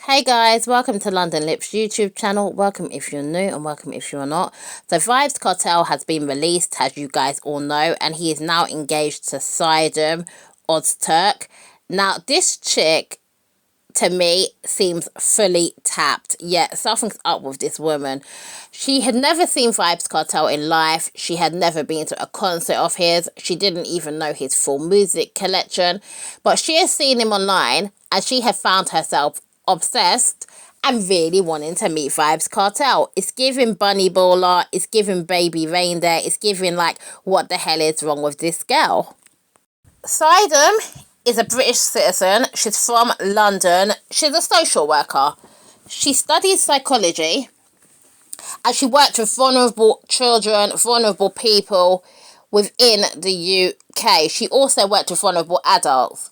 Hey guys, welcome to London Lips YouTube channel. Welcome if you're new and welcome if you're not. So VYBZ KARTEL has been released, as you guys all know, and he is now engaged to Sidem Ozturk. Now this chick, to me, seems fully tapped. Yeah, something's up with this woman. She had never seen VYBZ KARTEL in life. She had never been to a concert of his. She didn't even know his full music collection. But she has seen him online and she had found herself obsessed and really wanting to meet VYBZ KARTEL. It's giving Bunny Baller, it's giving Baby Reindeer, it's giving like, what the hell is wrong with this girl? Sidem is a British citizen. She's from London. She's a social worker. She studied psychology and she worked with vulnerable children, vulnerable people within the UK. She also worked with vulnerable adults.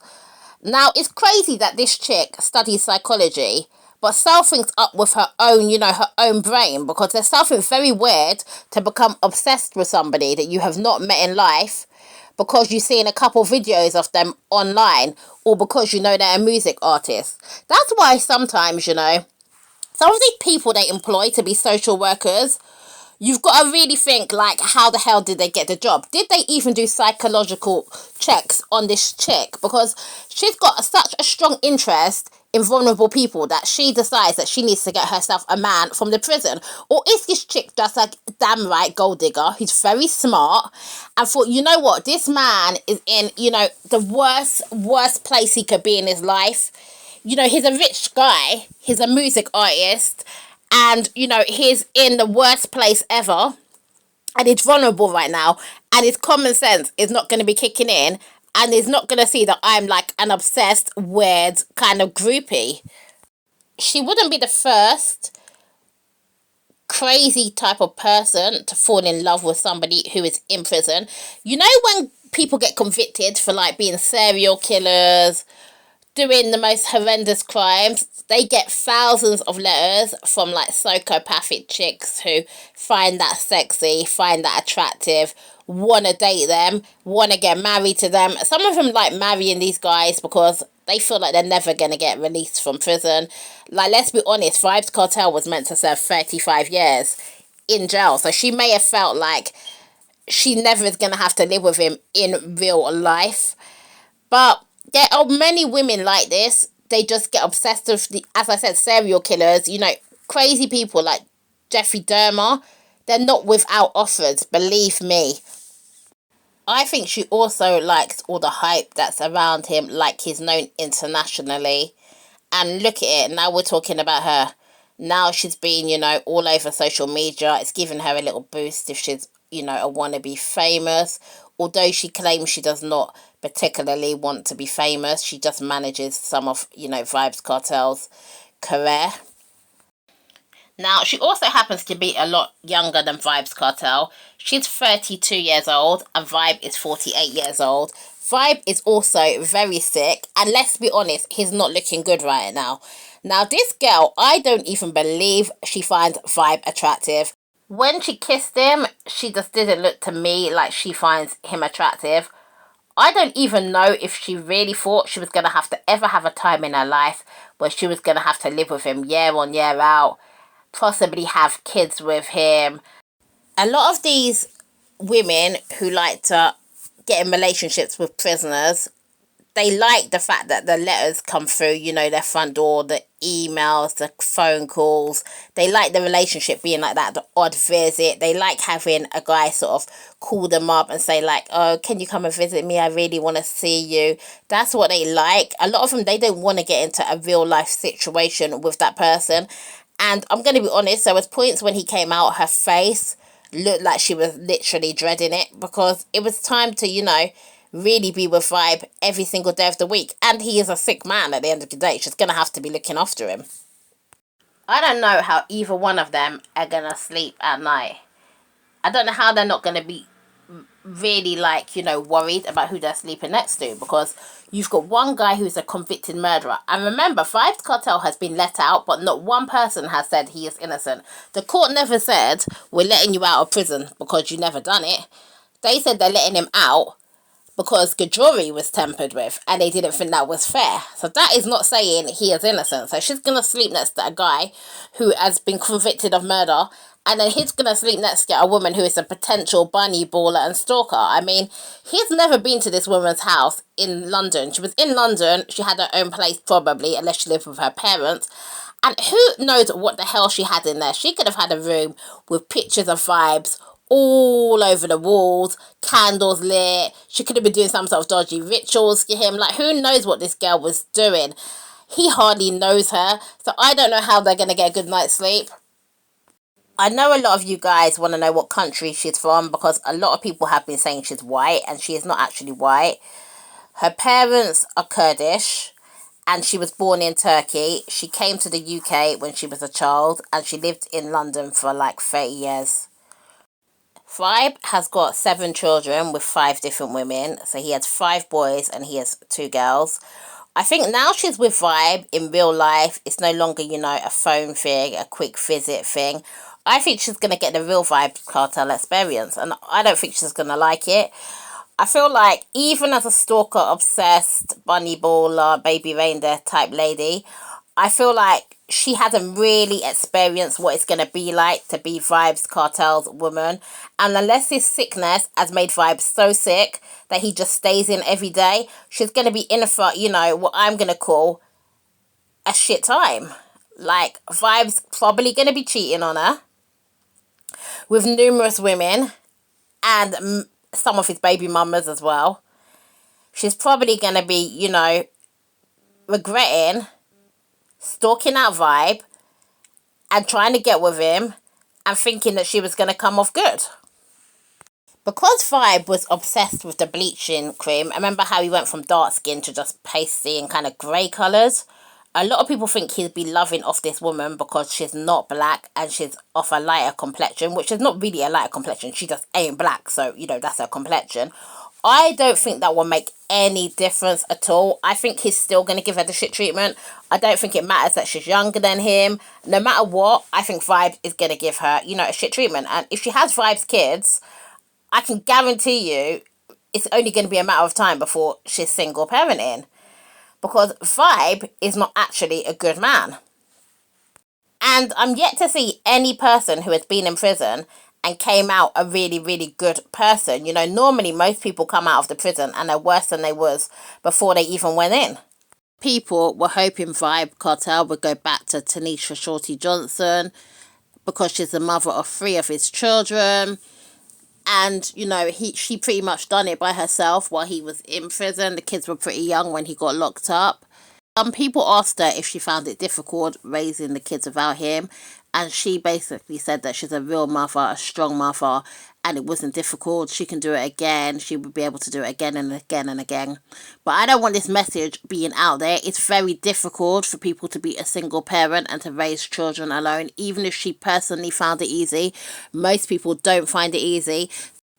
Now, it's crazy that this chick studies psychology, but something's up with her own, her own brain, because there's something very weird to become obsessed with somebody that you have not met in life because you've seen a couple videos of them online or because you know they're a music artist. That's why sometimes, some of these people they employ to be social workers, you've got to really think, like, how the hell did they get the job? Did they even do psychological checks on this chick? Because she's got such a strong interest in vulnerable people that she decides that she needs to get herself a man from the prison. Or is this chick just like damn right gold digger who's very smart and thought, you know what, this man is in, the worst place he could be in his life. He's a rich guy. He's a music artist. And, he's in the worst place ever. And he's vulnerable right now. And his common sense is not going to be kicking in. And he's not going to see that I'm like an obsessed, weird kind of groupie. She wouldn't be the first crazy type of person to fall in love with somebody who is in prison. When people get convicted for like being serial killers, doing the most horrendous crimes, they get thousands of letters from like psychopathic chicks who find that sexy, find that attractive, want to date them, want to get married to them. Some of them like marrying these guys because they feel like they're never going to get released from prison. Like, let's be honest, VYBZ KARTEL was meant to serve 35 years in jail. So she may have felt like she never is going to have to live with him in real life. But there are many women like this. They just get obsessed with as I said, serial killers, crazy people like Jeffrey Dahmer. They're not without offers, believe me. I think she also likes all the hype that's around him, like he's known internationally. And look at it, now we're talking about her. Now she's been, all over social media. It's given her a little boost if she's, a wannabe famous. Although she claims she does not particularly want to be famous, she just manages some of, VYBZ KARTEL's career. Now, she also happens to be a lot younger than VYBZ KARTEL. She's 32 years old and VYBZ is 48 years old. VYBZ is also very sick, and let's be honest, he's not looking good right now. Now, this girl, I don't even believe she finds VYBZ attractive. When she kissed him, she just didn't look to me like she finds him attractive. I don't even know if she really thought she was going to have to ever have a time in her life where she was going to have to live with him year on, year out, possibly have kids with him. A lot of these women who like to get in relationships with prisoners, they like the fact that the letters come through, their front door, the emails, the phone calls. They like the relationship being like that, the odd visit. They like having a guy sort of call them up and say like, oh, can you come and visit me? I really want to see you. That's what they like. A lot of them, they don't want to get into a real life situation with that person. And I'm going to be honest, there was points when he came out, her face looked like she was literally dreading it because it was time to, really be with VYBZ every single day of the week. And he is a sick man at the end of the day. She's going to have to be looking after him. I don't know how either one of them are going to sleep at night. I don't know how they're not going to be really worried about who they're sleeping next to, because you've got one guy who's a convicted murderer. And remember, VYBZ KARTEL has been let out, but not one person has said he is innocent. The court never said, we're letting you out of prison because you never done it. They said they're letting him out because the jewelry was tampered with and they didn't think that was fair. So that is not saying he is innocent. So she's going to sleep next to a guy who has been convicted of murder, and then he's going to sleep next to a woman who is a potential bunny baller and stalker. I mean, he's never been to this woman's house in London. She was in London. She had her own place probably, unless she lived with her parents. And who knows what the hell she had in there. She could have had a room with pictures of Vybz all over the walls, candles lit. She could have been doing some sort of dodgy rituals to him. Like, who knows what this girl was doing. He hardly knows her, so I don't know how they're going to get a good night's sleep. I know a lot of you guys want to know what country she's from, because a lot of people have been saying she's white, and she is not actually white. Her parents are Kurdish, and she was born in Turkey. She came to the UK when she was a child, and she lived in London for like 30 years. Vybe has got 7 children with 5 different women. So he has 5 boys and he has 2 girls. I think now she's with Vybe in real life. It's no longer, you know, a phone thing, a quick visit thing. I think she's going to get the real VYBZ Kartel experience, and I don't think she's going to like it. I feel like even as a stalker, obsessed, bunny baller, baby reindeer type lady, I feel like she hasn't really experienced what it's going to be like to be VYBZ Kartel's woman. And unless his sickness has made Vybe so sick that he just stays in every day, she's going to be in for, you know, what I'm going to call a shit time. Like, Vybe's probably going to be cheating on her with numerous women and some of his baby mamas as well. She's probably going to be, you know, regretting stalking out Vybe and trying to get with him and thinking that she was going to come off good. Because Vybe was obsessed with the bleaching cream, remember how he went from dark skin to just pasty and kind of grey colours? A lot of people think he'd be loving off this woman because she's not black and she's of a lighter complexion, which is not really a lighter complexion. She just ain't black, so, you know, that's her complexion. I don't think that will make any difference at all. I think he's still going to give her the shit treatment. I don't think it matters that she's younger than him. No matter what, I think Vybe is going to give her, you know, a shit treatment. And if she has Vybe's kids, I can guarantee you it's only going to be a matter of time before she's single parenting. Because Vybe is not actually a good man. And I'm yet to see any person who has been in prison and came out a really, really good person. You know, normally most people come out of the prison and are worse than they was before they even went in. People were hoping VYBZ Kartel would go back to Tanisha Shorty Johnson because she's the mother of 3 of his children. And, you know, she pretty much done it by herself while he was in prison. The kids were pretty young when he got locked up. Some people asked her if she found it difficult raising the kids without him. And she basically said that she's a real mother, a strong mother, and it wasn't difficult. She can do it again. She would be able to do it again and again and again. But I don't want this message being out there. It's very difficult for people to be a single parent and to raise children alone. Even if she personally found it easy, most people don't find it easy.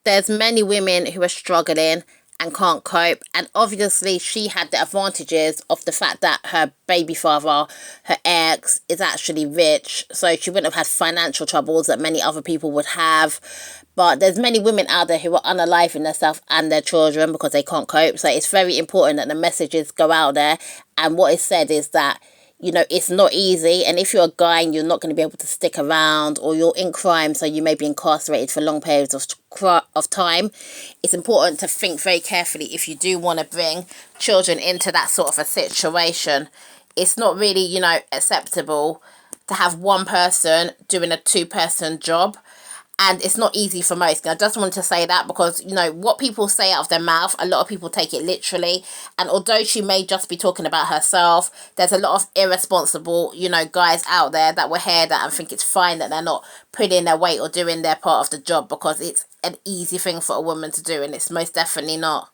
There's many women who are struggling and can't cope, and obviously she had the advantages of the fact that her baby father, her ex, is actually rich, so she wouldn't have had financial troubles that many other people would have. But there's many women out there who are unaliving themselves and their children because they can't cope. So it's very important that the messages go out there, and what is said is that, you know, it's not easy, and if you're a guy and you're not going to be able to stick around, or you're in crime, so you may be incarcerated for long periods of time, it's important to think very carefully if you do want to bring children into that sort of a situation. It's not really, you know, acceptable to have one person doing a 2-person job. And it's not easy for most. I just want to say that because, you know, what people say out of their mouth, a lot of people take it literally. And although she may just be talking about herself, there's a lot of irresponsible, you know, guys out there that will hear that and think it's fine that they're not putting their weight or doing their part of the job because it's an easy thing for a woman to do, and it's most definitely not.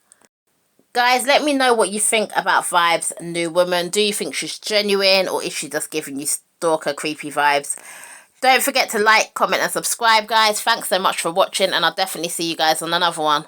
Guys, let me know what you think about Vybe's new woman. Do you think she's genuine, or is she just giving you stalker creepy vibes? Don't forget to like, comment and subscribe, guys. Thanks so much for watching, and I'll definitely see you guys on another one.